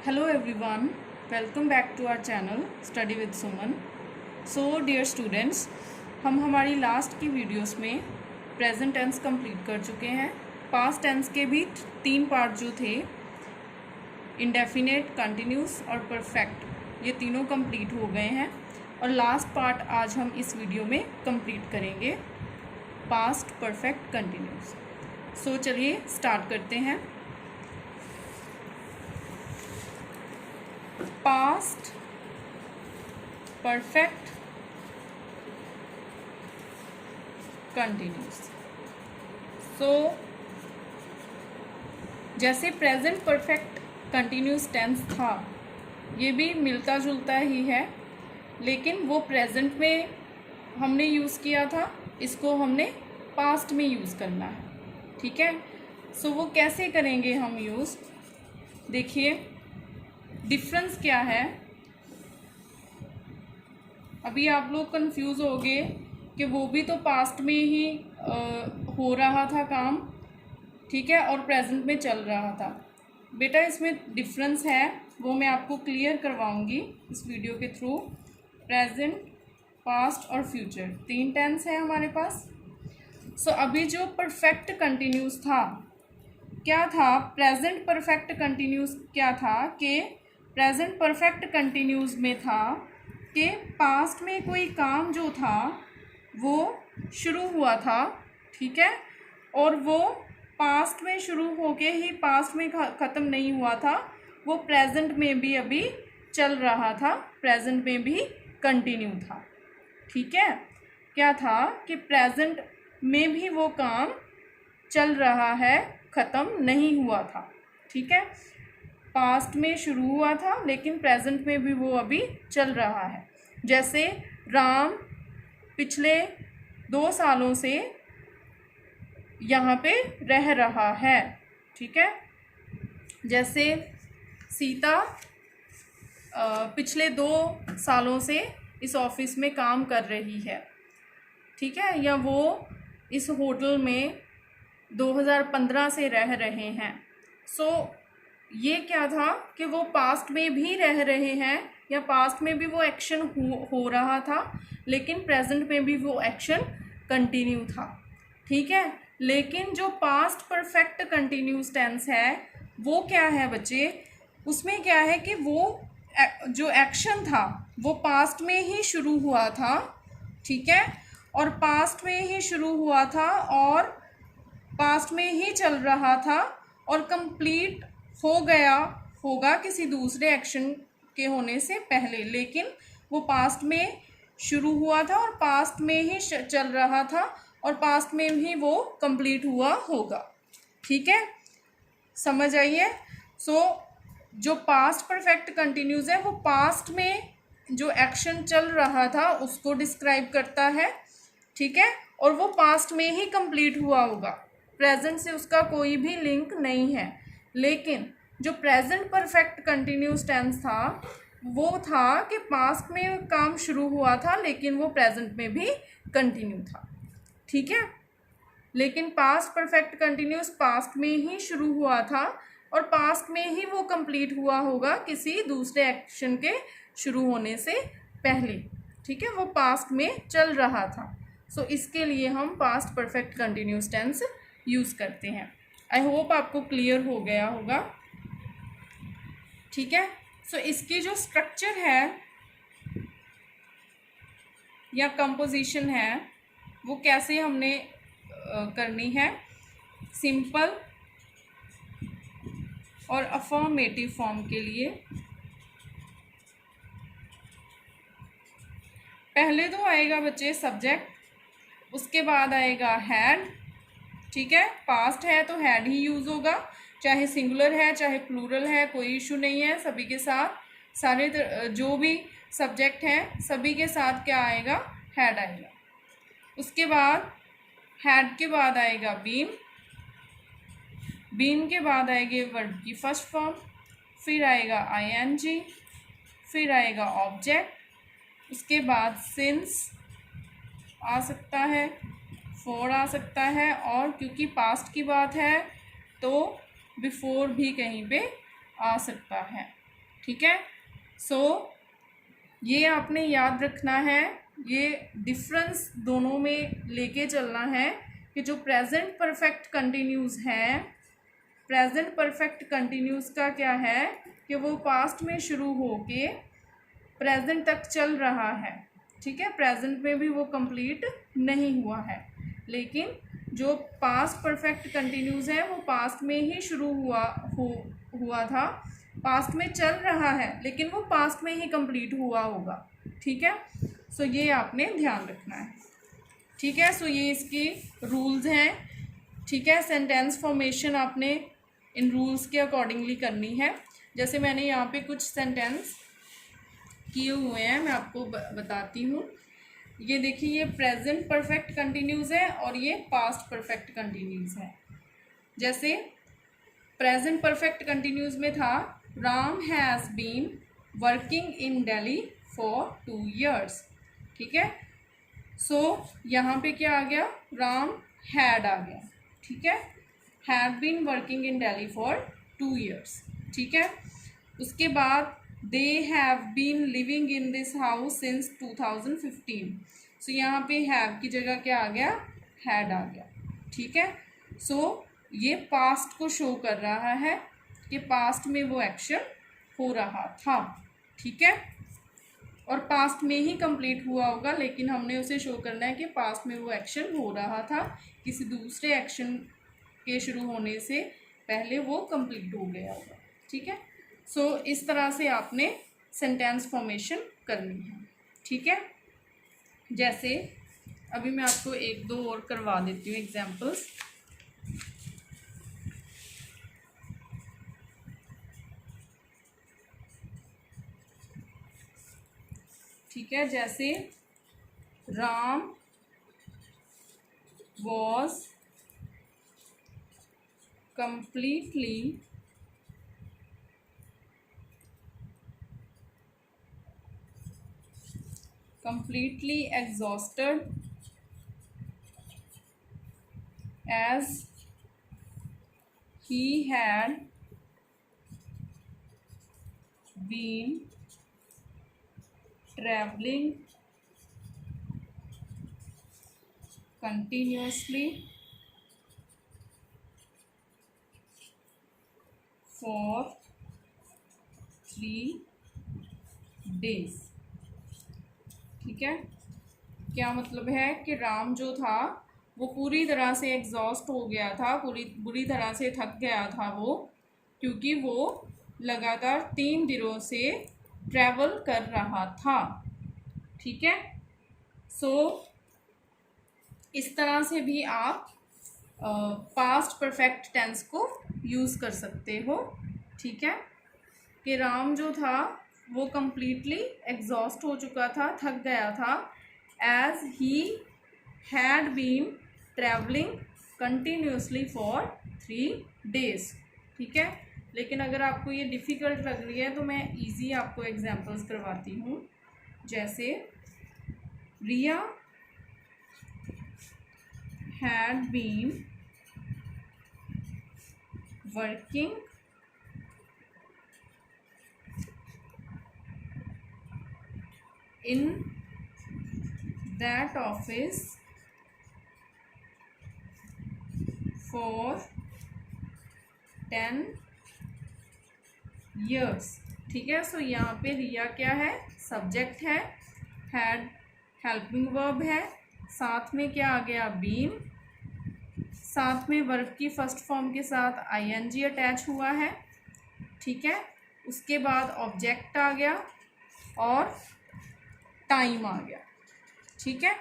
Hello everyone, welcome back to our channel Study with Suman. So dear students, हम हमारी last की videos में present tense complete कर चुके हैं। पास्ट टेंस के भी 3 पार्ट जो थे, इंडेफिनेट, कंटिन्यूस और परफेक्ट, ये तीनों कंप्लीट हो गए हैं और लास्ट पार्ट आज हम इस वीडियो में कंप्लीट करेंगे, पास्ट, परफेक्ट, कंटिन्यूस। सो चलिए स्टार्ट करते हैं। Past, perfect, continuous. सो जैसे प्रेजेंट परफेक्ट कंटिन्यूस टेंस था, ये भी मिलता जुलता ही है, लेकिन वो प्रेजेंट में हमने यूज़ किया था, इसको हमने पास्ट में यूज़ करना है। ठीक है, सो वो कैसे करेंगे हम यूज़, देखिए डिफरेंस क्या है। अभी आप लोग कंफ्यूज हो गए कि वो भी तो पास्ट में ही हो रहा था काम, ठीक है, और प्रेजेंट में चल रहा था। बेटा इसमें डिफरेंस है, वो मैं आपको क्लियर करवाऊंगी इस वीडियो के थ्रू। प्रेजेंट, पास्ट और फ्यूचर, 3 टेंस है हमारे पास। सो अभी जो परफेक्ट कंटिन्यूस था, क्या था प्रेजेंट परफेक्ट कंटिन्यूस, क्या था कि प्रेजेंट परफेक्ट कंटिन्यूस में था कि पास्ट में कोई काम जो था वो शुरू हुआ था, ठीक है, और वो पास्ट में शुरू होके ही पास्ट में ख़त्म नहीं हुआ था, वो प्रेजेंट में भी अभी चल रहा था, प्रेजेंट में भी कंटिन्यू था। ठीक है, क्या था कि प्रेजेंट में भी वो काम चल रहा है, ख़त्म नहीं हुआ था। ठीक है, पास्ट में शुरू हुआ था लेकिन प्रेजेंट में भी वो अभी चल रहा है। जैसे राम पिछले 2 सालों से यहाँ पे रह रहा है, ठीक है। जैसे सीता पिछले 2 सालों से इस ऑफिस में काम कर रही है, ठीक है, या वो इस होटल में 2015 से रह रहे हैं। सो ये क्या था कि वो पास्ट में भी रह रहे हैं या पास्ट में भी वो एक्शन हो रहा था, लेकिन प्रेजेंट में भी वो एक्शन कंटिन्यू था। ठीक है, लेकिन जो पास्ट परफेक्ट कंटिन्यूस टेंस है वो क्या है बच्चे, उसमें क्या है कि वो जो एक्शन था वो पास्ट में ही शुरू हुआ था, ठीक है, और पास्ट में ही शुरू हुआ था और पास्ट में ही चल रहा था और कंप्लीट हो गया होगा किसी दूसरे एक्शन के होने से पहले, लेकिन वो पास्ट में शुरू हुआ था और पास्ट में ही चल रहा था और पास्ट में ही वो कंप्लीट हुआ होगा। ठीक है, समझ आइए। सो जो पास्ट परफेक्ट कंटिन्यूस है वो पास्ट में जो एक्शन चल रहा था उसको डिस्क्राइब करता है, ठीक है, और वो पास्ट में ही कंप्लीट हुआ होगा, प्रेजेंट से उसका कोई भी लिंक नहीं है। लेकिन जो प्रेजेंट परफेक्ट कंटिन्यूस टेंस था वो था कि पास्ट में काम शुरू हुआ था लेकिन वो प्रेजेंट में भी कंटिन्यू था। ठीक है, लेकिन पास्ट परफेक्ट कंटिन्यूस पास्ट में ही शुरू हुआ था और पास्ट में ही वो कंप्लीट हुआ होगा किसी दूसरे एक्शन के शुरू होने से पहले, ठीक है, वो पास्ट में चल रहा था। सो इसके लिए हम past perfect continuous tense use करते हैं। आई होप आपको क्लियर हो गया होगा। ठीक है, सो इसकी जो स्ट्रक्चर है या कंपोजिशन है वो कैसे हमने करनी है, सिंपल और अफर्मेटिव फॉर्म के लिए पहले तो आएगा बच्चे सब्जेक्ट, उसके बाद आएगा हैड, ठीक है, पास्ट है तो हैड ही यूज़ होगा, चाहे सिंगुलर है चाहे प्लूरल है, कोई इशू नहीं है, सभी के साथ, सारे जो भी सब्जेक्ट हैं सभी के साथ क्या आएगा, हैड आएगा। उसके बाद हैड के बाद आएगा बीन, बीन के बाद आएगी वर्ब की फर्स्ट फॉर्म, फिर आएगा आईएनजी, फिर आएगा ऑब्जेक्ट, उसके बाद सिंस आ सकता है, फॉर आ सकता है, और क्योंकि पास्ट की बात है तो बिफोर भी कहीं पे आ सकता है। ठीक है। सो ये आपने याद रखना है, ये डिफरेंस दोनों में लेके चलना है कि जो प्रेजेंट परफेक्ट कंटिन्यूस है, प्रेजेंट परफेक्ट कंटिन्यूस का क्या है कि वो पास्ट में शुरू होके प्रेजेंट तक चल रहा है। ठीक है, प्रेजेंट में भी वो कंप्लीट नहीं हुआ है, लेकिन जो पास्ट परफेक्ट कंटिन्यूस है वो पास्ट में ही शुरू हुआ था, पास्ट में चल रहा है, लेकिन वो पास्ट में ही कंप्लीट हुआ होगा। ठीक है, सो ये आपने ध्यान रखना है। ठीक है, सो ये इसकी रूल्स हैं। ठीक है, सेंटेंस फॉर्मेशन आपने इन रूल्स के अकॉर्डिंगली करनी है। जैसे मैंने यहाँ पे कुछ सेंटेंस किए हुए हैं, मैं आपको बताती हूँ। ये देखिए, ये प्रेजेंट परफेक्ट कंटिन्यूस है और ये पास्ट परफेक्ट कंटिन्यूस है। जैसे प्रेजेंट परफेक्ट कंटिन्यूस में था, Ram has been working in Delhi for 2 years। ठीक है, सो यहाँ पे क्या आ गया, राम हैड आ गया। ठीक है, have been working in Delhi for 2 years। ठीक है, उसके बाद they have been living in this house since 2015। So यहाँ पे हैव की जगह क्या आ गया, हैड आ गया। ठीक है, सो ये पास्ट को शो कर रहा है कि पास्ट में वो एक्शन हो रहा था। ठीक है, और पास्ट में ही कंप्लीट हुआ होगा, लेकिन हमने उसे शो करना है कि पास्ट में वो एक्शन हो रहा था, किसी दूसरे एक्शन के शुरू होने से पहले वो कंप्लीट हो गया होगा। ठीक है, सो इस तरह से आपने सेंटेंस फॉर्मेशन करनी है। ठीक है, जैसे अभी मैं आपको 1-2 और करवा देती हूँ एग्जाम्पल्स। ठीक है, जैसे Ram was completely exhausted as he had been traveling continuously for 3 days। ठीक है, क्या मतलब है कि राम जो था वो पूरी तरह से एग्जॉस्ट हो गया था, बुरी तरह से थक गया था वो, क्योंकि वो लगातार 3 दिनों से ट्रैवल कर रहा था। ठीक है, सो इस तरह से भी आप पास्ट परफेक्ट टेंस को यूज़ कर सकते हो। ठीक है, कि राम जो था वो कम्प्लीटली एग्जॉस्ट हो चुका था, थक गया था, as he had been travelling continuously for 3 days। ठीक है, लेकिन अगर आपको ये डिफ़िकल्ट लग रही है तो मैं इजी आपको एग्जांपल्स करवाती हूँ। जैसे रिया had been working in that office for 10 years। ठीक है, सो यहाँ पे रिया क्या है, सब्जेक्ट है, हैड हेल्पिंग वर्ब है, साथ में क्या आ गया, बीन, साथ में वर्ब की फर्स्ट फॉर्म के साथ आईएनजी अटैच हुआ है। ठीक है, उसके बाद ऑब्जेक्ट आ गया और टाइम आ गया। ठीक है,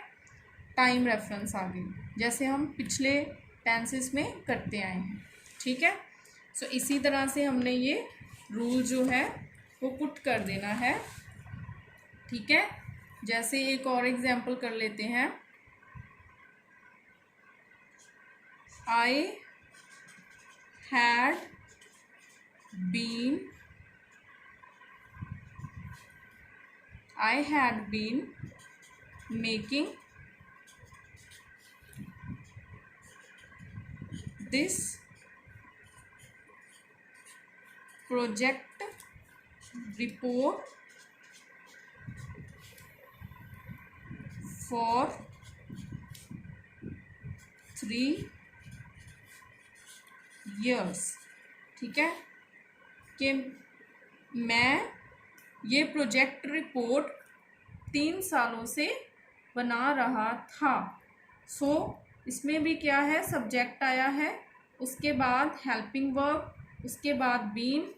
टाइम रेफरेंस आ गई, जैसे हम पिछले टेंसेस में करते आए हैं। ठीक है, सो इसी तरह से हमने ये रूल जो है वो पुट कर देना है। ठीक है, जैसे एक और एग्जांपल कर लेते हैं। I had been making this project report for 3 years। ठीक है कि मैं ये प्रोजेक्ट रिपोर्ट 3 सालों से बना रहा था। सो इसमें भी क्या है, सब्जेक्ट आया है, उसके बाद हेल्पिंग वर्ब, उसके बाद बीन,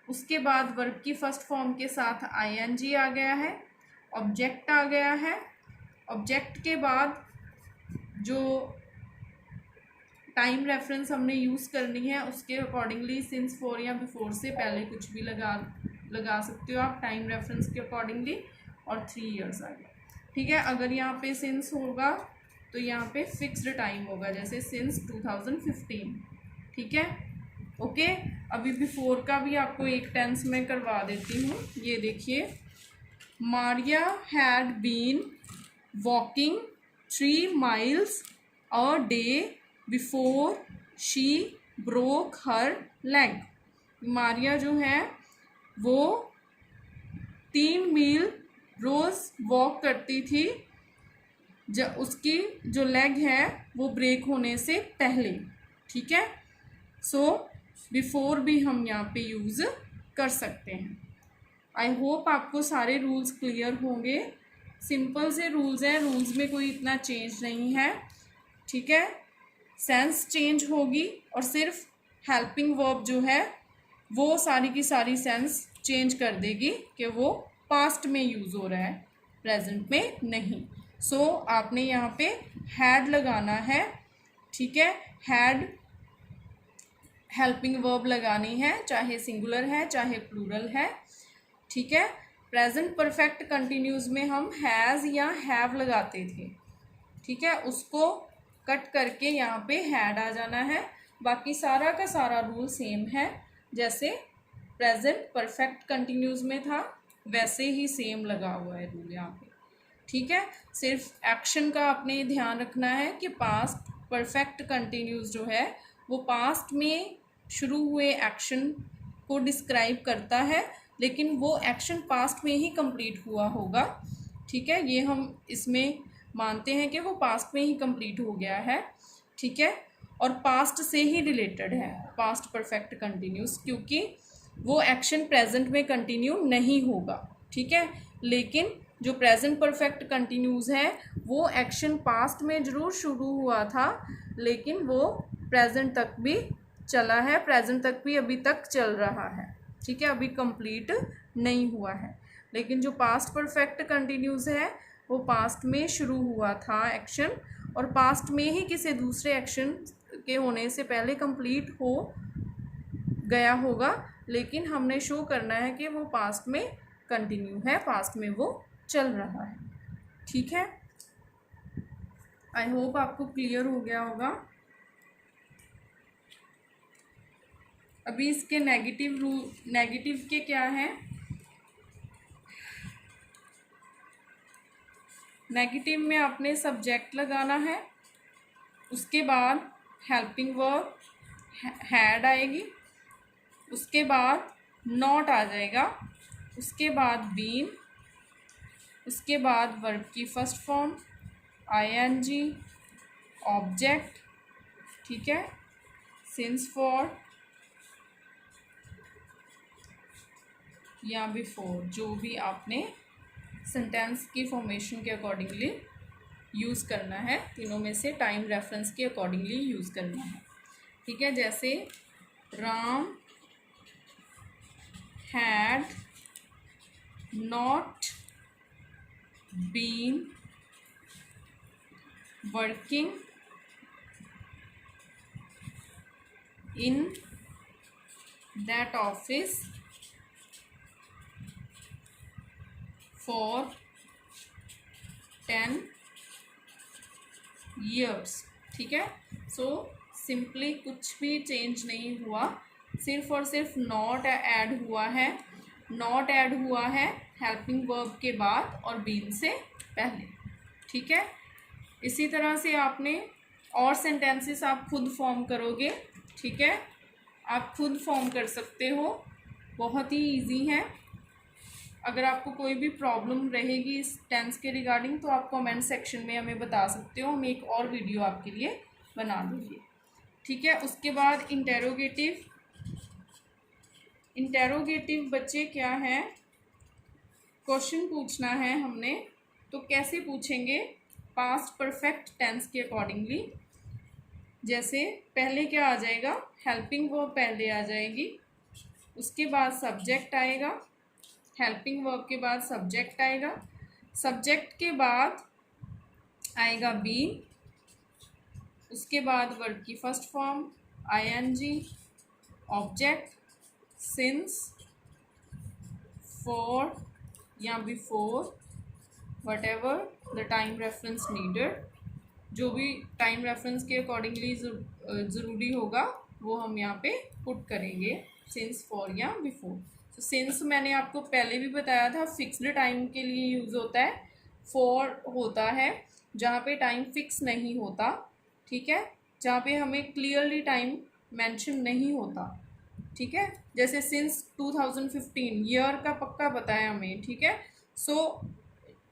उसके बाद वर्ब की फर्स्ट फॉर्म के साथ आईएनजी आ गया है, ऑब्जेक्ट आ गया है। ऑब्जेक्ट के बाद जो टाइम रेफरेंस हमने यूज़ करनी है उसके अकॉर्डिंगली सिंस फॉर या बिफोर से पहले कुछ भी लगा सकते हो आप टाइम रेफरेंस के अकॉर्डिंगली, और 3 इयर्स आ गया। ठीक है, अगर यहाँ पे सिंस होगा तो यहाँ पे फिक्स्ड टाइम होगा, जैसे सिंस 2015। ठीक है, ओके। अभी बिफोर का भी आपको एक टेंस में करवा देती हूँ। ये देखिए, Maria had been walking 3 miles a day before she broke her leg. Maria जो है वो 3 मील रोज़ वॉक करती थी जब उसकी जो लेग है वो ब्रेक होने से पहले। ठीक है, सो बिफोर भी हम यहाँ पे यूज़ कर सकते हैं। आई होप आपको सारे रूल्स क्लियर होंगे। सिंपल से रूल्स हैं, रूल्स में कोई इतना चेंज नहीं है। ठीक है, सेंस चेंज होगी और सिर्फ हेल्पिंग वर्ब जो है वो सारी की सारी सेंस चेंज कर देगी कि वो पास्ट में यूज़ हो रहा है, प्रेजेंट में नहीं। सो आपने यहाँ पे हैड लगाना है। ठीक है, हैड हेल्पिंग वर्ब लगानी है, चाहे सिंगुलर है चाहे प्लूरल है। ठीक है, प्रेजेंट परफेक्ट कंटिन्यूज में हम हैज़ या हैव लगाते थे। ठीक है, उसको कट करके यहाँ पे हैड आ जाना है। बाकी सारा का सारा रूल सेम है, जैसे प्रेजेंट परफेक्ट कंटिन्यूज में था वैसे ही सेम लगा हुआ है रूल यहाँ पे। ठीक है, सिर्फ एक्शन का आपने ध्यान रखना है कि पास्ट परफेक्ट कंटिन्यूज जो है वो पास्ट में शुरू हुए एक्शन को डिस्क्राइब करता है, लेकिन वो एक्शन पास्ट में ही कंप्लीट हुआ होगा। ठीक है, ये हम इसमें मानते हैं कि वो पास्ट में ही कंप्लीट हो गया है। ठीक है, और पास्ट से ही रिलेटेड है पास्ट परफेक्ट कंटिन्यूस, क्योंकि वो एक्शन प्रेजेंट में कंटिन्यू नहीं होगा। ठीक है, लेकिन जो प्रेजेंट परफेक्ट कंटिन्यूस है वो एक्शन पास्ट में ज़रूर शुरू हुआ था, लेकिन वो प्रेजेंट तक भी चला है, प्रेजेंट तक भी अभी तक चल रहा है। ठीक है, अभी कंप्लीट नहीं हुआ है। लेकिन जो पास्ट परफेक्ट कंटिन्यूस है वो पास्ट में शुरू हुआ था एक्शन, और पास्ट में ही किसी दूसरे एक्शन के होने से पहले कंप्लीट हो गया होगा, लेकिन हमने शो करना है कि वो पास्ट में कंटिन्यू है, पास्ट में वो चल रहा है। ठीक है, आई होप आपको क्लियर हो गया होगा। अभी इसके नेगेटिव के क्या है, नेगेटिव में आपने सब्जेक्ट लगाना है, उसके बाद हेल्पिंग वर्ब हैड आएगी, उसके बाद नॉट आ जाएगा, उसके बाद बीन, उसके बाद वर्ब की फर्स्ट फॉर्म आईएनजी, ऑब्जेक्ट। ठीक है, सिंस फॉर या बिफोर, जो भी आपने सेंटेंस की फॉर्मेशन के अकॉर्डिंगली यूज़ करना है, तीनों में से टाइम रेफरेंस के अकॉर्डिंगली यूज़ करना है। ठीक है, जैसे Ram had not been working in that office for 10 years। ठीक है, सो सिंपली कुछ भी चेंज नहीं हुआ, सिर्फ और सिर्फ नॉट ऐड हुआ है। नॉट ऐड हुआ है हेल्पिंग वर्ब के बाद और बीन से पहले। ठीक है, इसी तरह से आपने और सेंटेंसेस आप खुद फॉर्म करोगे। ठीक है, आप खुद फॉर्म कर सकते हो, बहुत ही इजी है। अगर आपको कोई भी प्रॉब्लम रहेगी इस टेंस के रिगार्डिंग तो आप कमेंट सेक्शन में हमें बता सकते हो, हम एक और वीडियो आपके लिए बना देंगे। ठीक है, उसके बाद इंटेरोगेटिव। इंटेरोगेटिव बच्चे क्या है, क्वेश्चन पूछना है हमने, तो कैसे पूछेंगे, पास्ट परफेक्ट टेंस के अकॉर्डिंगली। जैसे पहले क्या आ जाएगा, हेल्पिंग वर्ब पहले आ जाएगी, उसके बाद सब्जेक्ट आएगा, हेल्पिंग वर्ब के बाद सब्जेक्ट आएगा, सब्जेक्ट के बाद आएगा बीन, उसके बाद वर्ब की first form ING, object, since, for या before, whatever the time reference needed, जो भी टाइम रेफरेंस के अकॉर्डिंगली ज़रूरी होगा वो हम यहाँ पे पुट करेंगे, सिंस, फॉर या बिफोर। तो सिंस मैंने आपको पहले भी बताया था फिक्स्ड टाइम के लिए यूज़ होता है, फॉर होता है जहाँ पे टाइम फिक्स नहीं होता, ठीक है, जहाँ पे हमें क्लियरली टाइम मेंशन नहीं होता। ठीक है, जैसे सिंस 2015 ईयर का पक्का बताया हमें, ठीक है। सो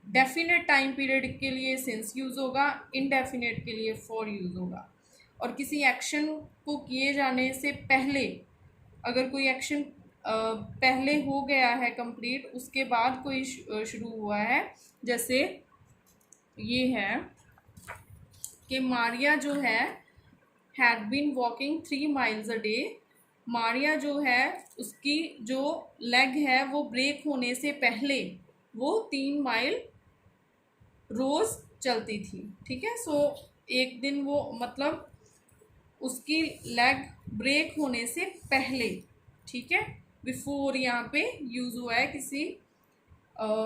डेफिनेट टाइम पीरियड के लिए सिंस यूज़ होगा, इनडेफिनेट के लिए फॉर यूज़ होगा। और किसी एक्शन को किए जाने से पहले, अगर कोई एक्शन पहले हो गया है कंप्लीट, उसके बाद कोई शुरू हुआ है, जैसे ये है कि मारिया जो है had been walking 3 miles a day। Maria जो है उसकी जो लेग है वो ब्रेक होने से पहले वो 3 माइल रोज़ चलती थी। ठीक है, सो एक दिन वो मतलब उसकी लेग ब्रेक होने से पहले, ठीक है। बिफोर यहाँ पे यूज़ हुआ है किसी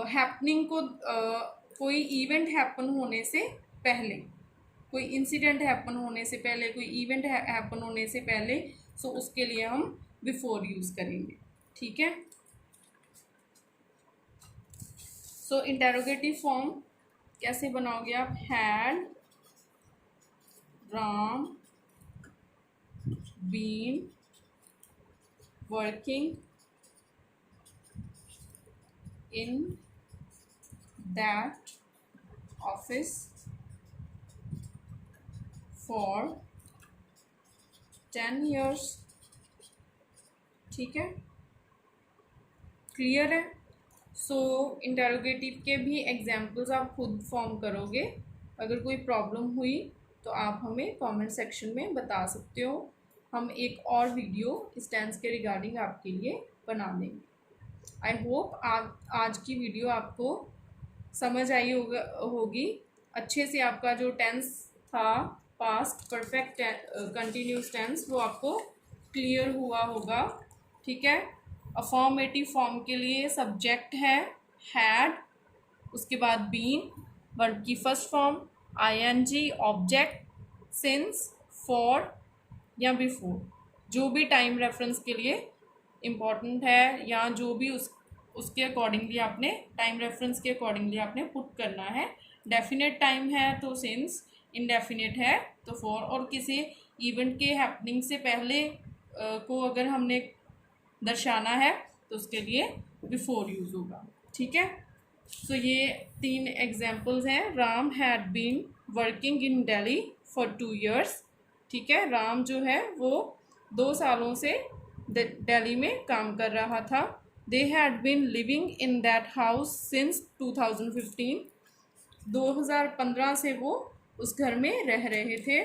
हैपनिंग को, कोई इवेंट हैपन होने से पहले, कोई इंसिडेंट हैपन होने से पहले, कोई इवेंट हैपन होने से पहले, सो उसके लिए हम बिफोर यूज़ करेंगे। ठीक है, सो इंटेरोगेटिव फॉर्म कैसे बनाओगे आप, had Ram been working in that office for 10 years। ठीक है, क्लियर है। सो इंटेरोगेटिव के भी एग्जाम्पल्स आप खुद फॉर्म करोगे, अगर कोई प्रॉब्लम हुई तो आप हमें कमेंट सेक्शन में बता सकते हो, हम एक और वीडियो इस टेंस के रिगार्डिंग आपके लिए बना देंगे। आई होप आज की वीडियो आपको समझ आई होगी अच्छे से, आपका जो टेंस था पास्ट परफेक्ट कंटिन्यूस टेंस वो आपको क्लियर हुआ होगा। ठीक है, अफॉर्मेटिव फॉर्म के लिए सब्जेक्ट है हैड, उसके बाद बीन, वर्ब की first form ING, object, since, for या बिफोर, जो भी टाइम रेफरेंस के लिए इम्पॉर्टेंट है या जो भी उसके अकॉर्डिंगली आपने टाइम रेफरेंस के अकॉर्डिंगली आपने पुट करना है। डेफिनेट टाइम है तो सिंस, इनडेफिनेट है तो फॉर, और किसी इवेंट के हैपनिंग से पहले को अगर हमने दर्शाना है तो उसके लिए बिफोर यूज़ होगा। ठीक है, सो ये 3 एग्जाम्पल्स हैं। Ram had been working in Delhi for 2 years। ठीक है, राम जो है वो 2 सालों से दिल्ली में काम कर रहा था। They had been living in that house since 2015। 2015 से वो उस घर में रह रहे थे।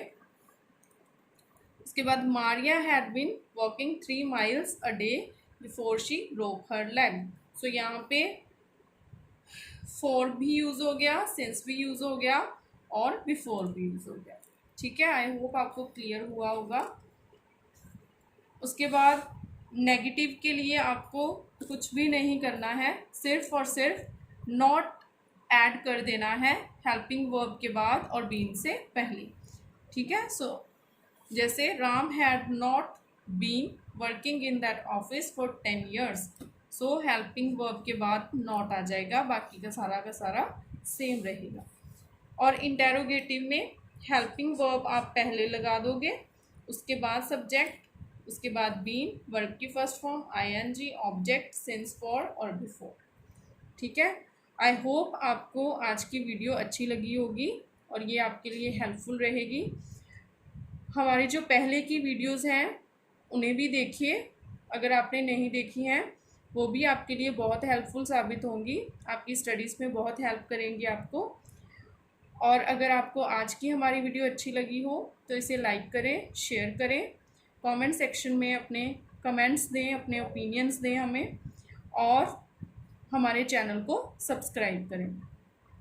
उसके बाद Maria had been walking 3 miles a day before she broke her leg. So यहाँ पे फॉर भी यूज़ हो गया, सिंस भी यूज़ हो गया और बिफोर भी यूज़ हो गया। ठीक है, आई होप आपको क्लियर हुआ होगा। उसके बाद नेगेटिव के लिए आपको कुछ भी नहीं करना है, सिर्फ और सिर्फ नॉट ऐड कर देना है हेल्पिंग वर्ब के बाद और बीन से पहले। ठीक है, सो जैसे Ram had not been working in that office for 10 years। So helping verb के बाद नॉट आ जाएगा, बाकी का सारा सेम रहेगा। और इंटेरोगेटिव में हेल्पिंग वर्ब आप पहले लगा दोगे, उसके बाद सब्जेक्ट, उसके बाद बीन, वर्ब की first form ING, object, since, for और बिफोर। ठीक है। आई होप आपको आज की वीडियो अच्छी लगी होगी और ये आपके लिए हेल्पफुल रहेगी। हमारे जो पहले की वीडियोस हैं उन्हें भी देखिए, अगर आपने नहीं देखी हैं वो भी आपके लिए बहुत हेल्पफुल साबित होंगी, आपकी स्टडीज़ में बहुत हेल्प करेंगी आपको। और अगर आपको आज की हमारी वीडियो अच्छी लगी हो तो इसे लाइक करें, शेयर करें, कमेंट सेक्शन में अपने कमेंट्स दें, अपने ओपिनियंस दें हमें, और हमारे चैनल को सब्सक्राइब करें।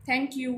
Thank you.